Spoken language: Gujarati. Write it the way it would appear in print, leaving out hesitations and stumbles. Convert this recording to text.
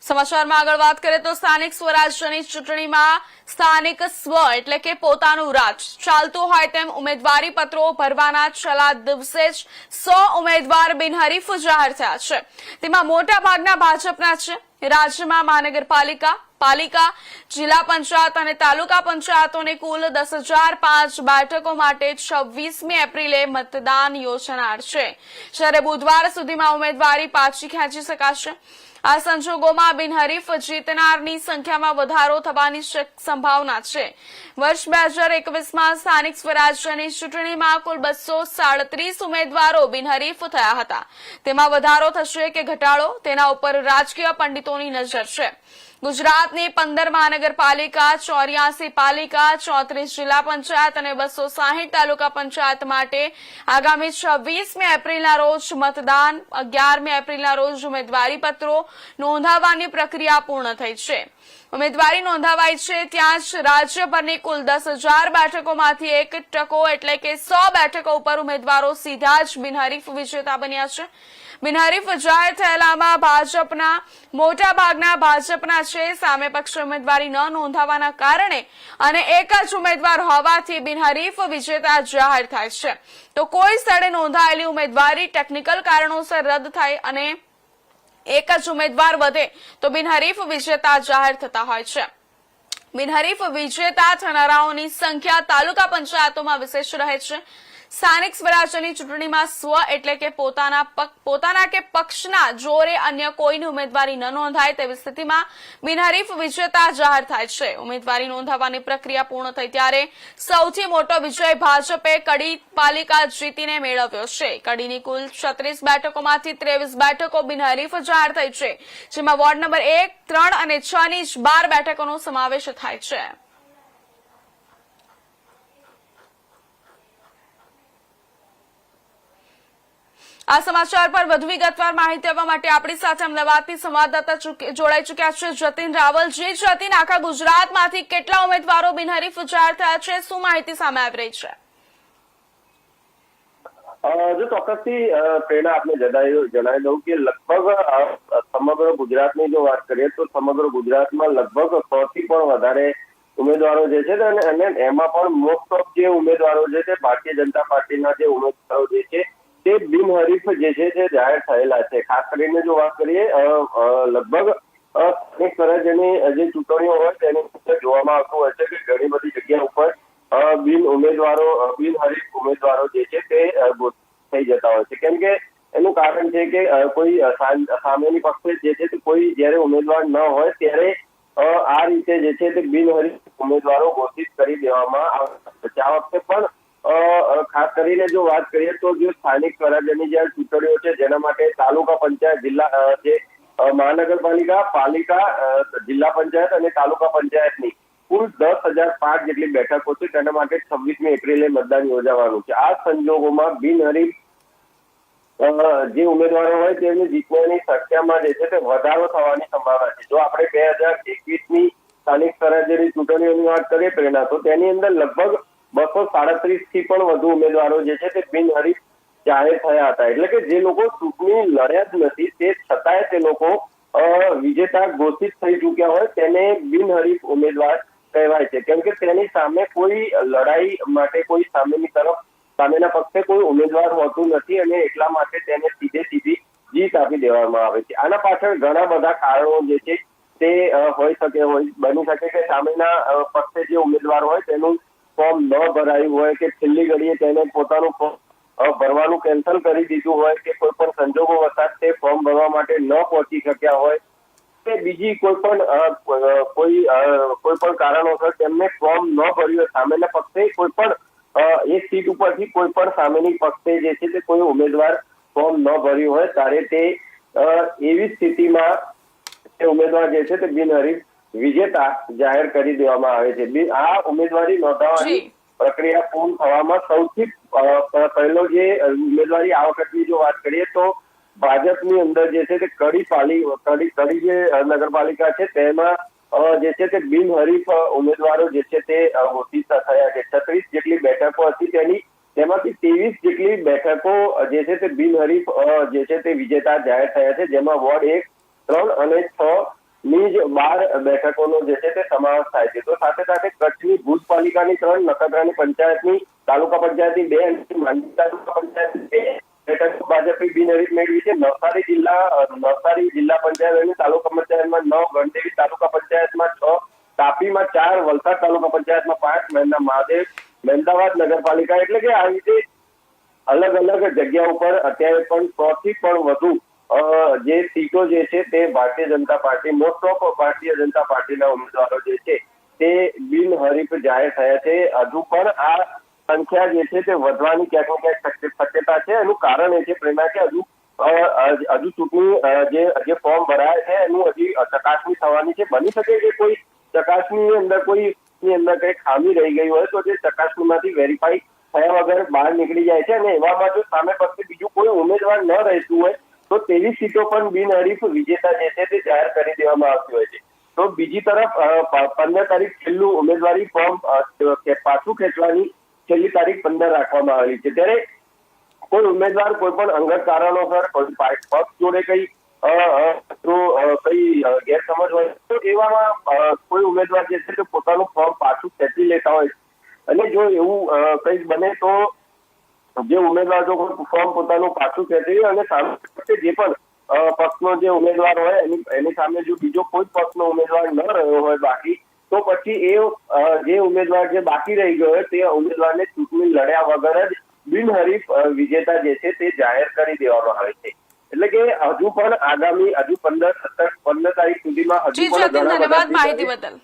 સમાચારમાં આગળ વાત કરીએ તો સ્થાનિક સ્વરાજ્યની ચૂંટણીમાં સ્થાનિક સ્વ એટલે કે પોતાનું રાજ ચાલતું હોય તેમ ઉમેદવારી પત્રો ભરવાના છેલ્લા દિવસે જ 100 ઉમેદવાર બિનહરીફ જાહેર થયા છે. તેમાં મોટા ભાગના ભાજપના છે. રાજ્યમાં મહાનગરપાલિકા, પાલિકા, જિલ્લા પંચાયત અને તાલુકા પંચાયતોની કુલ 10,005 બેઠકો માટે 26મી એપ્રિલે મતદાન યોજાનાર છે, જ્યારે બુધવાર સુધીમાં ઉમેદવારી પાછી ખેંચી શકાશે. આ સંજોગોમાં બિનહરીફ જીતનારની સંખ્યામાં વધારો થવાની સંભાવના છે. વર્ષ 2021માં સ્થાનિક સ્વરાજ્યની ચૂંટણીમાં કુલ 237 ઉમેદવારો બિનહરીફ થયા હતા. તેમાં વધારો થશે કે ઘટાડો તેના ઉપર રાજકીય પંડિતોની નજર છે. ગુજરાતની 15 મહાનગરપાલિકા, 84 પાલિકા, 34 જિલ્લા પંચાયત અને 260 તાલુકા પંચાયત માટે આગામી 26મી એપ્રિલના રોજ મતદાન, 11મી એપ્રિલના રોજ ઉમેદવારી પત્રો નોંધાવવાની પ્રક્રિયા પૂર્ણ થઈ છે. ઉમેદવારી નોંધાવાઈ છે ત્યાં જ રાજ્યભરની કુલ 10,000 બેઠકોમાંથી 1% એટલે કે 100 બેઠકો ઉપર ઉમેદવારો સીધા જ બિનહરીફ વિજેતા બન્યા છે. બિનહરીફ જાહેર થયેલામાં ભાજપના મોટા ભાગના ભાજપના છે. સામે પક્ષે ઉમેદવારી ન નોંધાવાના કારણે અને એક જ ઉમેદવાર હોવાથી બિનહરીફ વિજેતા જાહેર થાય છે. તો કોઈ સ્થળે નોંધાયેલી ઉમેદવારી ટેકનિકલ કારણોસર રદ થાય અને એક જ ઉમેદવાર વધે તો બિનહરીફ વિજેતા જાહેર થતા હોય છે. બિનહરીફ વિજેતા થનારાઓની સંખ્યા તાલુકા પંચાયતોમાં વિશેષ રહે છે. સ્થાનિક સ્વરાજ્યની ચૂંટણીમાં સ્વ એટલે કે પોતાના કે પક્ષના જોરે અન્ય કોઈની ઉમેદવારી ન નોંધાય તેવી સ્થિતિમાં બિનહરીફ વિજેતા જાહેર થાય છે. ઉમેદવારી નોંધાવવાની પ્રક્રિયા પૂર્ણ થઈ ત્યારે સૌથી મોટો વિજય ભાજપે કડી પાલિકા જીતીને મેળવ્યો છે. કડીની કુલ 36 બેઠકોમાંથી 23 બેઠકો બિનહરીફ જાહેર થઈ છે, જેમાં વોર્ડ નંબર 1, 3 અને 6 ની જ 12 બેઠકોનો સમાવેશ થાય છે. આ સમાચાર પર વધુ વિગતવાર માહિતી આપવા માટે આપણી સાથે અમદાવાદથી સંવાદદાતા જોડાઈ ચુક્યા છે જતીન રાવલ. જતીન, આખા ગુજરાતમાંથી કેટલા ઉમેદવારો બિનહરીફ જાહેર થયા છે, શું માહિતી સામે આવી રહી છે? જો ચોક્કસથી પ્રેરણા આપને જણાવી દઉં કે લગભગ સમગ્ર ગુજરાતની જો વાત કરીએ તો સમગ્ર ગુજરાતમાં લગભગ 100 થી પણ વધારે ઉમેદવારો જે છે અને એમાં પણ મોસ્ટ ઓફ જે ઉમેદવારો જે છે ભારતીય જનતા પાર્ટીના જે ઉમેદવારો જે છે તે બિનહરીફ જે છે તે જાહેર થયેલા છે. ખાસ કરીને જો વાત કરીએ લગભગ સ્થાનિક સ્વરાજ્યની જે ચૂંટણીઓ હોય તેની અંદર જોવામાં આવતું હોય છે કે ઘણી બધી જગ્યા ઉપર બિનહરીફ ઉમેદવારો જે છે તે થઈ જતા હોય છે. કેમ કે એનું કારણ છે કે કોઈ સામેની પક્ષે જે છે તે કોઈ જયારે ઉમેદવાર ન હોય ત્યારે આ રીતે જે છે તે બિનહરીફ ઉમેદવારો ઘોષિત કરી દેવામાં આવે છે. આ વખતે પણ ખાસ કરીને જો વાત કરીએ તો જે સ્થાનિક સ્વરાજ્યની જે ચૂંટણીઓ છે જેના માટે તાલુકા પંચાયત, જિલ્લા જે મહાનગરપાલિકા, પાલિકા, જિલ્લા પંચાયત અને તાલુકા પંચાયતની કુલ 10,005 જેટલી બેઠકો છે તેના માટે 26મી એપ્રિલે મતદાન યોજાવાનું છે. આ સંજોગોમાં બિનહરીફ જે ઉમેદવારો હોય તેની જીતવાની સંખ્યામાં જે છે તે વધારો થવાની સંભાવના છે. જો આપણે 2021ની સ્થાનિક સ્વરાજ્યની ચૂંટણીઓની વાત કરીએ પ્રેરણા, તો તેની અંદર લગભગ 237 થી પણ વધુ ઉમેદવારો જે છે તે બિનહરીફ જાહેર થયા હતા. એટલે કે જે લોકો ચૂંટણી લડ્યા જ નથી તે છતાંય તે લોકો વિજેતા ઘોષિત થઈ ચૂક્યા હોય તેને બિનહરીફ ઉમેદવાર કહેવાય છે. કેમ કે તેની સામે કોઈ લડાઈ માટે કોઈ સામેના પક્ષે કોઈ ઉમેદવાર હોતું નથી અને એટલા માટે તેને સીધી જીત આપી દેવામાં આવે છે. આના પાછળ ઘણા બધા કારણો જે છે તે બની શકે કે સામેના પક્ષે જે ઉમેદવાર હોય તેનું ફોર્મ ન ભરાયું હોય કે છેલ્લી ઘડીએ તેને પોતાનું ફોર્મ ભરવાનું કેન્સલ કરી દીધું હોય કે કોઈ પણ સંજોગો વસાત તે ફોર્મ ભરવા માટે ન પહોંચી શક્યા હોય કે બીજી કોઈ પણ કારણોસર તેમને ફોર્મ ન ભર્યું હોય, સામેના પક્ષે કોઈ પણ એક સીટ ઉપરથી કોઈ પણ સામેની પક્ષે જે છે તે કોઈ ઉમેદવાર ફોર્મ ન ભર્યું હોય ત્યારે તે એવી સ્થિતિમાં તે ઉમેદવાર જે છે તે બિનહરીફ વિજેતા જાહેર કરી દેવામાં આવે છે. આ ઉમેદવારી નોંધાવવાની પ્રક્રિયા પૂર્ણ થવામાં સૌથી પહેલો જે ઉમેદવારી આ વખતની જો વાત કરીએ તો ભાજપની અંદર જે છે તે કડી જે નગરપાલિકા છે તેમાં જે છે તે બિનહરીફ ઉમેદવારો જે છે તે ઘોષિત થયા છે. 36 જેટલી બેઠકો હતી તેમાંથી 23 જેટલી બેઠકો જે છે તે બિનહરીફ જે છે તે વિજેતા જાહેર થયા છે, જેમાં વોર્ડ 1, 3 અને 6 ની જ 12 બેઠકોનો જે છે તે સમાવેશ થાય છે. તો સાથે સાથે કચ્છની ભુજ પાલિકાની 3, નખત્રાણી પંચાયતની તાલુકા પંચાયતની 2 અને માંડવી તાલુકા પંચાયતની 2 બેઠકો ભાજપે બિનહરીફ મેળવી છે. નવસારી જિલ્લા પંચાયત અને તાલુકા પંચાયતમાં 9, ગણદેવી તાલુકા પંચાયતમાં 6, તાપીમાં 4, વલસાડ તાલુકા પંચાયતમાં 5, મહાદેવ મહેમદાવાદ નગરપાલિકા, એટલે કે આ રીતે અલગ અલગ જગ્યા ઉપર અત્યારે પણ 100 થી પણ વધુ જે સીટો જે છે તે Bharatiya Janata party, most of Bharatiya Janata પાર્ટીના ઉમેદવારો જે છે તે બિનહરીફ જાહેર થયા છે. હજુ પણ આ સંખ્યા જે છે તે વધવાની ક્યાંક ને ક્યાંક શક્યતા છે. એનું કારણ એ છે પ્રેરણા કે હજુ ચૂંટણી જે ફોર્મ ભરાય છે એનું હજી ચકાસણી થવાની છે. બની શકે કે કોઈ ચકાસણીની અંદર કઈ ખામી રહી ગઈ હોય તો જે ચકાસણીમાંથી વેરીફાઈ થયા વગર બહાર નીકળી જાય છે, અને એવામાં જો સામે પક્ષે બીજું કોઈ ઉમેદવાર ન રહેતું હોય તો તેવી સીટો પણ બિનહરીફ વિજેતા જે છે તે જાહેર કરી દેવામાં આવતી હોય છે. તો બીજી તરફ 15 તારીખ છેલ્લું ઉમેદવારી ફોર્મ પાછું ખેંચવાની છેલ્લી તારીખ 15 રાખવામાં આવેલી છે. ત્યારે કોઈ ઉમેદવાર કોઈ પણ અંગત કારણોસર કોઈ પક્ષ જોડે કઈ ગેરસમજ હોય તો એવામાં કોઈ ઉમેદવાર જે છે તે પોતાનું ફોર્મ પાછું ખેંચી લેતા હોય, અને જો એવું કંઈક બને તો જે ઉમેદવાર જો ફોર્મ પોતાનું પાછું ખેંચે અને સામે જે પણ પક્ષનો જે ઉમેદવાર હોય એની સામે જો બીજો કોઈ પક્ષનો ઉમેદવાર ન રહ્યો હોય બાકી, તો પછી જે ઉમેદવાર જે બાકી રહી ગયો હોય તે ઉમેદવારને ચૂંટણી લડ્યા વગર જ બિનહરીફ વિજેતા જે છે તે જાહેર કરી દેવામાં આવે છે. એટલે કે હજુ પણ આગામી 15 તારીખ સુધીમાં હજુ પણ ધન્યવાદ માહિતી બદલ.